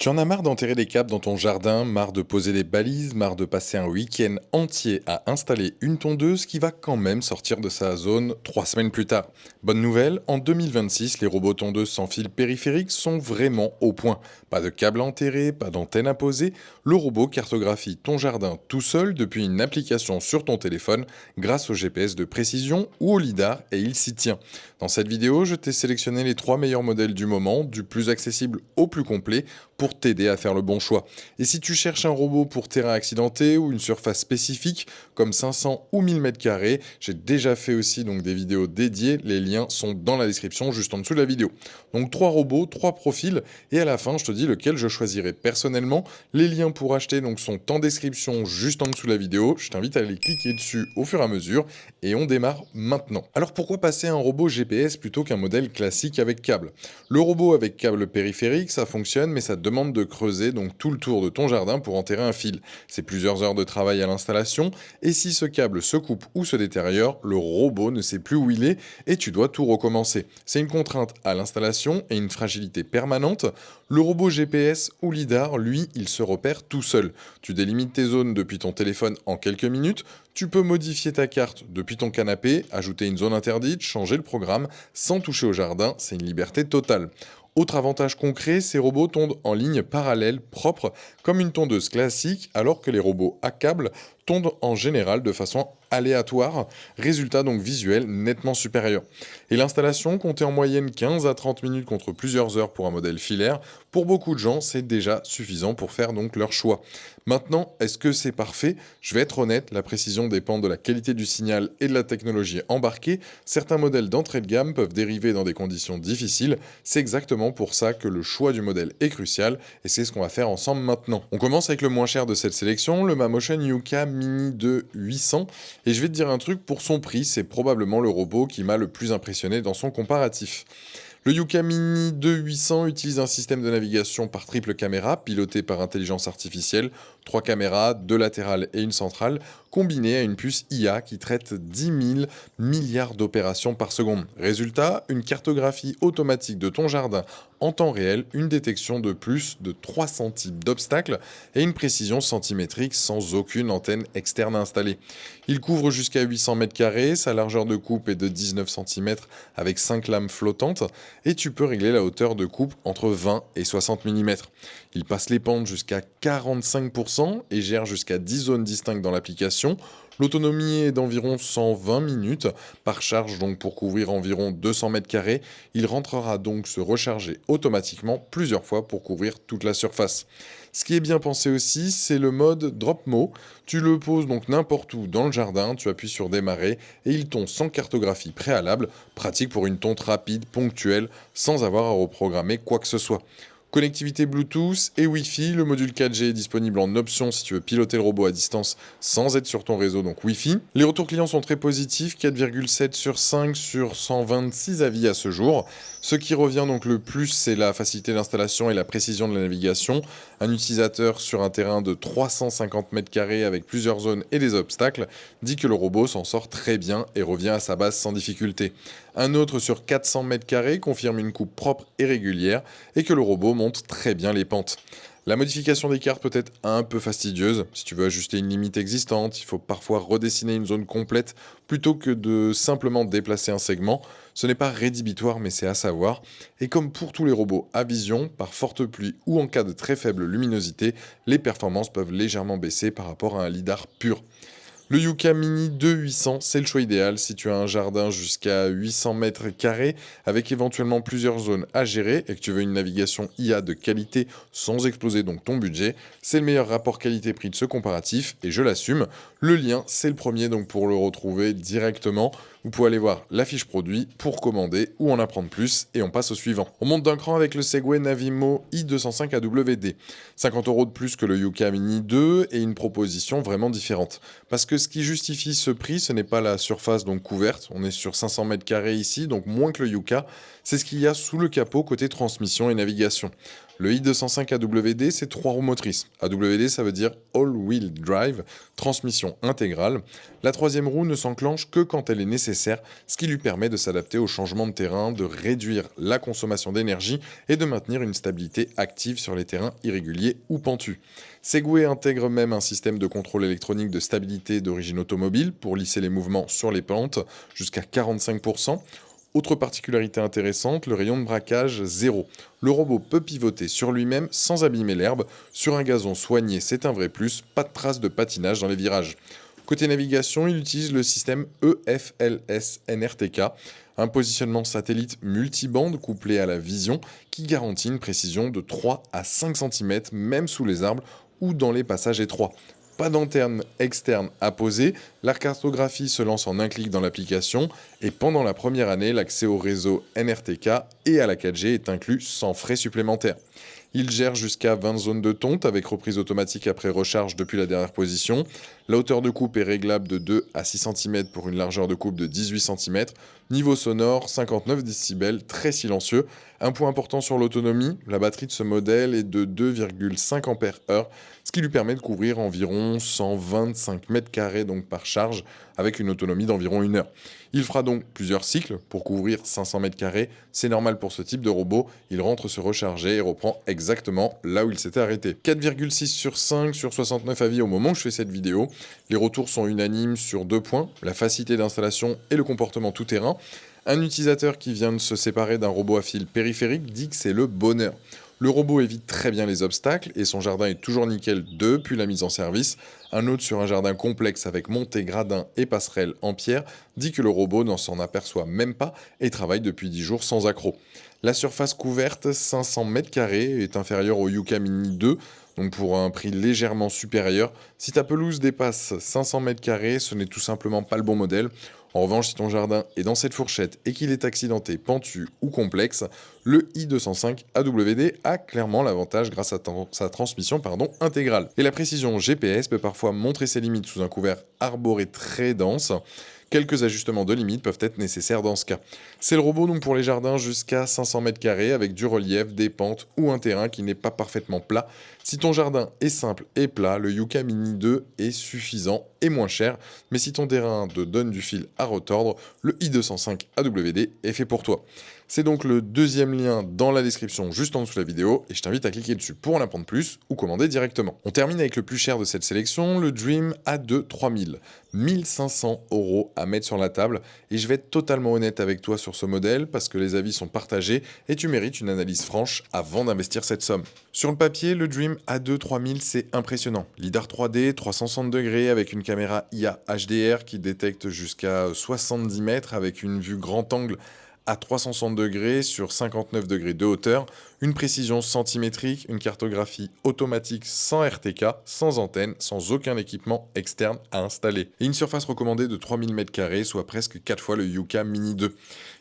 Tu en as marre d'enterrer des câbles dans ton jardin, marre de poser des balises, marre de passer un week-end entier à installer une tondeuse qui va quand même sortir de sa zone 3 semaines plus tard. Bonne nouvelle, en 2026, les robots tondeuses sans fil périphérique sont vraiment au point. Pas de câble enterré, pas d'antenne à poser, le robot cartographie ton jardin tout seul depuis une application sur ton téléphone grâce au GPS de précision ou au lidar et il s'y tient. Dans cette vidéo, je t'ai sélectionné les 3 meilleurs modèles du moment, du plus accessible au plus complet, pour t'aider à faire le bon choix. Et si tu cherches un robot pour terrain accidenté ou une surface spécifique comme 500 ou 1000 m², j'ai déjà fait aussi donc des vidéos dédiées, les liens sont dans la description juste en dessous de la vidéo. Donc 3 robots, 3 profils et à la fin je te dis lequel je choisirai personnellement. Les liens pour acheter donc sont en description juste en dessous de la vidéo, je t'invite à aller cliquer dessus au fur et à mesure et on démarre maintenant. Alors pourquoi passer à un robot GPS plutôt qu'un modèle classique avec câble? Le robot avec câble périphérique ça fonctionne mais ça demande de creuser donc tout le tour de ton jardin pour enterrer un fil. C'est plusieurs heures de travail à l'installation et si ce câble se coupe ou se détériore, le robot ne sait plus où il est et tu dois tout recommencer. C'est une contrainte à l'installation et une fragilité permanente. Le robot GPS ou lidar, lui, il se repère tout seul. Tu délimites tes zones depuis ton téléphone en quelques minutes, tu peux modifier ta carte depuis ton canapé, ajouter une zone interdite, changer le programme sans toucher au jardin, c'est une liberté totale. Autre avantage concret, ces robots tondent en ligne parallèle propre comme une tondeuse classique alors que les robots à câble tondent en général de façon aléatoire, résultat donc visuel nettement supérieur. Et l'installation comptait en moyenne 15 à 30 minutes contre plusieurs heures pour un modèle filaire. Pour beaucoup de gens, c'est déjà suffisant pour faire donc leur choix. Maintenant, est-ce que c'est parfait? Je vais être honnête, la précision dépend de la qualité du signal et de la technologie embarquée. Certains modèles d'entrée de gamme peuvent dériver dans des conditions difficiles. C'est exactement pour ça que le choix du modèle est crucial et c'est ce qu'on va faire ensemble maintenant. On commence avec le moins cher de cette sélection, le Mamotion Yuka Mini 2 800. Et je vais te dire un truc, pour son prix, c'est probablement le robot qui m'a le plus impressionné dans son comparatif. Le Yuka Mini 2 800 utilise un système de navigation par triple caméra piloté par intelligence artificielle, 3 caméras, 2 latérales et une centrale, combinées à une puce IA qui traite 10 000 milliards d'opérations par seconde. Résultat, une cartographie automatique de ton jardin en temps réel, une détection de plus de 300 types d'obstacles et une précision centimétrique sans aucune antenne externe installée. Il couvre jusqu'à 800 m², sa largeur de coupe est de 19 cm avec 5 lames flottantes et tu peux régler la hauteur de coupe entre 20 et 60 mm. Il passe les pentes jusqu'à 45% et gère jusqu'à 10 zones distinctes dans l'application. L'autonomie est d'environ 120 minutes par charge, donc pour couvrir environ 200 m². Il rentrera donc se recharger automatiquement plusieurs fois pour couvrir toute la surface. Ce qui est bien pensé aussi, c'est le mode Drop Mo. Tu le poses donc n'importe où dans le jardin, tu appuies sur démarrer et il tombe sans cartographie préalable, pratique pour une tonte rapide, ponctuelle, sans avoir à reprogrammer quoi que ce soit. Connectivité Bluetooth et Wi-Fi, le module 4G est disponible en option si tu veux piloter le robot à distance sans être sur ton réseau, donc Wi-Fi. Les retours clients sont très positifs, 4,7 sur 5 sur 126 avis à ce jour. Ce qui revient donc le plus, c'est la facilité d'installation et la précision de la navigation. Un utilisateur sur un terrain de 350 m² avec plusieurs zones et des obstacles dit que le robot s'en sort très bien et revient à sa base sans difficulté. Un autre sur 400 m² confirme une coupe propre et régulière et que le robot monte très bien les pentes. La modification des cartes peut être un peu fastidieuse. Si tu veux ajuster une limite existante, il faut parfois redessiner une zone complète plutôt que de simplement déplacer un segment. Ce n'est pas rédhibitoire mais c'est à savoir. Et comme pour tous les robots à vision, par forte pluie ou en cas de très faible luminosité, les performances peuvent légèrement baisser par rapport à un lidar pur. Le Yuka Mini 2 800, c'est le choix idéal si tu as un jardin jusqu'à 800 m² avec éventuellement plusieurs zones à gérer et que tu veux une navigation IA de qualité sans exploser donc ton budget. C'est le meilleur rapport qualité-prix de ce comparatif et je l'assume. Le lien, c'est le premier donc pour le retrouver directement. Vous pouvez aller voir la fiche produit pour commander ou en apprendre plus et on passe au suivant. On monte d'un cran avec le Segway Navimo i205 AWD. 50 € de plus que le Yuka Mini 2 et une proposition vraiment différente. Parce que ce qui justifie ce prix, ce n'est pas la surface donc couverte, on est sur 500 m² ici, donc moins que le Yuka, c'est ce qu'il y a sous le capot côté transmission et navigation. Le i205 AWD, c'est 3 roues motrices. AWD, ça veut dire All-Wheel Drive, transmission intégrale. La troisième roue ne s'enclenche que quand elle est nécessaire, ce qui lui permet de s'adapter aux changements de terrain, de réduire la consommation d'énergie et de maintenir une stabilité active sur les terrains irréguliers ou pentus. Segway intègre même un système de contrôle électronique de stabilité d'origine automobile pour lisser les mouvements sur les pentes jusqu'à 45%. Autre particularité intéressante, le rayon de braquage zéro. Le robot peut pivoter sur lui-même sans abîmer l'herbe. Sur un gazon soigné, c'est un vrai plus, pas de traces de patinage dans les virages. Côté navigation, il utilise le système EFLS NRTK, un positionnement satellite multibande couplé à la vision qui garantit une précision de 3 à 5 cm même sous les arbres ou dans les passages étroits. Pas d'antenne externe à poser, la cartographie se lance en un clic dans l'application et pendant la première année, l'accès au réseau NRTK et à la 4G est inclus sans frais supplémentaires. Il gère jusqu'à 20 zones de tonte avec reprise automatique après recharge depuis la dernière position. La hauteur de coupe est réglable de 2 à 6 cm pour une largeur de coupe de 18 cm. Niveau sonore, 59 décibels, très silencieux. Un point important sur l'autonomie, la batterie de ce modèle est de 2,5 Ah, ce qui lui permet de couvrir environ 125 mètres carrés donc par charge avec une autonomie d'environ 1 heure. Il fera donc plusieurs cycles pour couvrir 500 mètres carrés. C'est normal pour ce type de robot, il rentre se recharger et reprend exactement là où il s'était arrêté. 4,6 sur 5 sur 69 avis au moment où je fais cette vidéo. Les retours sont unanimes sur 2 points, la facilité d'installation et le comportement tout-terrain. Un utilisateur qui vient de se séparer d'un robot à fil périphérique dit que c'est le bonheur. Le robot évite très bien les obstacles et son jardin est toujours nickel depuis la mise en service. Un autre sur un jardin complexe avec montée, gradins et passerelles en pierre dit que le robot n'en s'en aperçoit même pas et travaille depuis 10 jours sans accroc. La surface couverte, 500 m², est inférieure au Yuka Mini 2, donc pour un prix légèrement supérieur. Si ta pelouse dépasse 500 m², ce n'est tout simplement pas le bon modèle. En revanche, si ton jardin est dans cette fourchette et qu'il est accidenté, pentu ou complexe, le i205 AWD a clairement l'avantage grâce à sa transmission intégrale. Et la précision GPS peut parfois montrer ses limites sous un couvert arboré très dense. Quelques ajustements de limites peuvent être nécessaires dans ce cas. C'est le robot donc pour les jardins jusqu'à 500 m² avec du relief, des pentes ou un terrain qui n'est pas parfaitement plat. Si ton jardin est simple et plat, le Yuka Mini 2 est suffisant et moins cher. Mais si ton terrain te donne du fil à retordre, le i205 AWD est fait pour toi. C'est donc le deuxième lien dans la description juste en dessous de la vidéo et je t'invite à cliquer dessus pour en apprendre plus ou commander directement. On termine avec le plus cher de cette sélection, le Dream A2 3000. 1500 € à mettre sur la table et je vais être totalement honnête avec toi sur ce modèle parce que les avis sont partagés et tu mérites une analyse franche avant d'investir cette somme. Sur le papier, le Dream A2 3000 c'est impressionnant. LiDAR 3D, 360 degrés avec une caméra IA HDR qui détecte jusqu'à 70 mètres avec une vue grand angle à 360 degrés sur 59 degrés de hauteur, une précision centimétrique, une cartographie automatique sans RTK, sans antenne, sans aucun équipement externe à installer. Et une surface recommandée de 3000 m², soit presque 4 fois le Yuka Mini 2.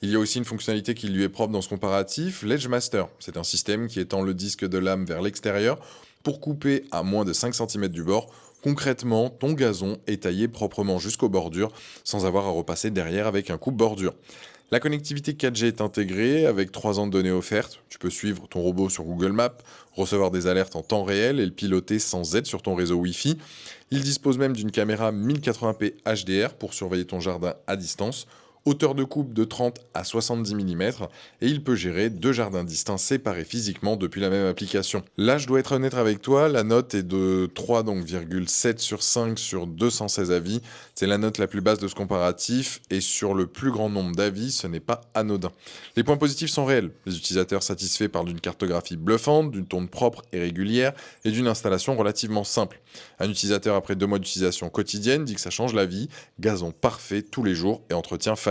Il y a aussi une fonctionnalité qui lui est propre dans ce comparatif, l'Edge-Master. C'est un système qui étend le disque de lame vers l'extérieur pour couper à moins de 5 cm du bord. Concrètement, ton gazon est taillé proprement jusqu'aux bordures sans avoir à repasser derrière avec un coupe-bordure. La connectivité 4G est intégrée avec 3 ans de données offertes. Tu peux suivre ton robot sur Google Maps, recevoir des alertes en temps réel et le piloter sans aide sur ton réseau Wi-Fi. Il dispose même d'une caméra 1080p HDR pour surveiller ton jardin à distance. Hauteur de coupe de 30 à 70 mm et il peut gérer 2 jardins distincts séparés physiquement depuis la même application. Là, je dois être honnête avec toi, la note est de 3,7 sur 5 sur 216 avis. C'est la note la plus basse de ce comparatif et sur le plus grand nombre d'avis, ce n'est pas anodin. Les points positifs sont réels. Les utilisateurs satisfaits parlent d'une cartographie bluffante, d'une tonte propre et régulière et d'une installation relativement simple. Un utilisateur après 2 mois d'utilisation quotidienne dit que ça change la vie, gazon parfait tous les jours et entretien facile.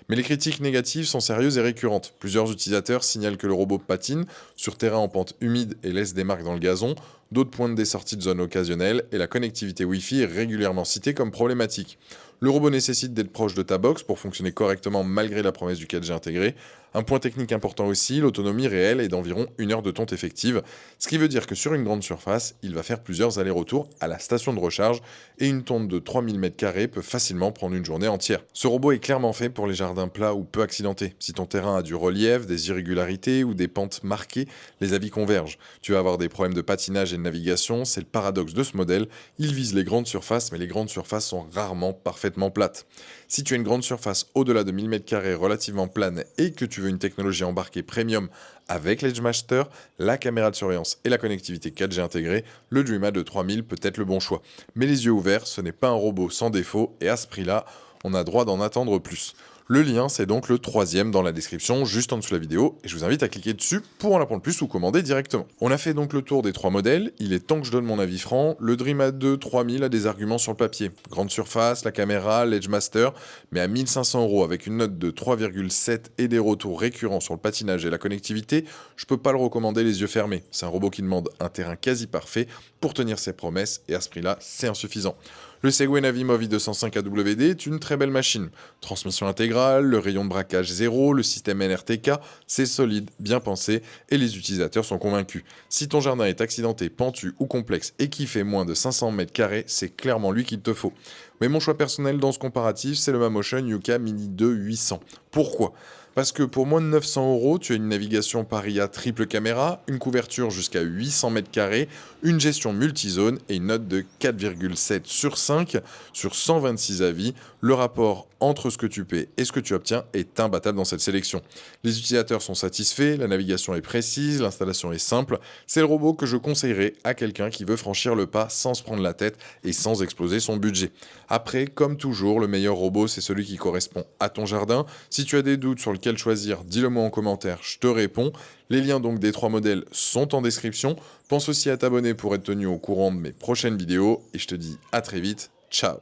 Mais les critiques négatives sont sérieuses et récurrentes. Plusieurs utilisateurs signalent que le robot patine sur terrain en pente humide et laisse des marques dans le gazon. D'autres pointent des sorties de zone occasionnelles et la connectivité Wi-Fi est régulièrement citée comme problématique. Le robot nécessite d'être proche de ta box pour fonctionner correctement malgré la promesse du 4G intégré. Un point technique important aussi, l'autonomie réelle est d'environ 1 heure de tonte effective, ce qui veut dire que sur une grande surface, il va faire plusieurs allers-retours à la station de recharge et une tonte de 3000 m² peut facilement prendre une journée entière. Ce robot est clairement fait pour les jardins plats ou peu accidentés. Si ton terrain a du relief, des irrégularités ou des pentes marquées, les avis convergent. Tu vas avoir des problèmes de patinage et de navigation, c'est le paradoxe de ce modèle. Il vise les grandes surfaces, mais les grandes surfaces sont rarement parfaitement plates. Si tu as une grande surface au-delà de 1000 m² relativement plane et que tu veux une technologie embarquée premium avec l'Edgemaster, la caméra de surveillance et la connectivité 4G intégrée, le DreamA de 3000 peut être le bon choix. Mais les yeux ouverts, ce n'est pas un robot sans défaut et à ce prix-là, on a droit d'en attendre plus. Le lien, c'est donc le 3e dans la description, juste en dessous de la vidéo, et je vous invite à cliquer dessus pour en apprendre plus ou commander directement. On a fait donc le tour des 3 modèles, il est temps que je donne mon avis franc. Le DreamA 2 3000 a des arguments sur le papier. Grande surface, la caméra, l'Edgemaster, mais à 1500 € avec une note de 3,7 et des retours récurrents sur le patinage et la connectivité, je peux pas le recommander les yeux fermés. C'est un robot qui demande un terrain quasi parfait pour tenir ses promesses, et à ce prix-là, c'est insuffisant. Le Segway Navimov i205 AWD est une très belle machine. Transmission intégrale, le rayon de braquage zéro, le système NRTK, c'est solide, bien pensé et les utilisateurs sont convaincus. Si ton jardin est accidenté, pentu ou complexe et qui fait moins de 500 m², c'est clairement lui qu'il te faut. Mais mon choix personnel dans ce comparatif, c'est le Mamotion Yuka Mini 2 800. Pourquoi ? Parce que pour moins de 900 €, tu as une navigation Paria triple caméra, une couverture jusqu'à 800 m², une gestion multizone et une note de 4,7 sur 5 sur 126 avis. Le rapport entre ce que tu paies et ce que tu obtiens est imbattable dans cette sélection. Les utilisateurs sont satisfaits, la navigation est précise, l'installation est simple. C'est le robot que je conseillerais à quelqu'un qui veut franchir le pas sans se prendre la tête et sans exploser son budget. Après, comme toujours, le meilleur robot, c'est celui qui correspond à ton jardin. Si tu as des doutes sur lequel choisir, dis-le moi en commentaire, je te réponds. Les liens donc des 3 modèles sont en description. Pense aussi à t'abonner pour être tenu au courant de mes prochaines vidéos et je te dis à très vite. Ciao.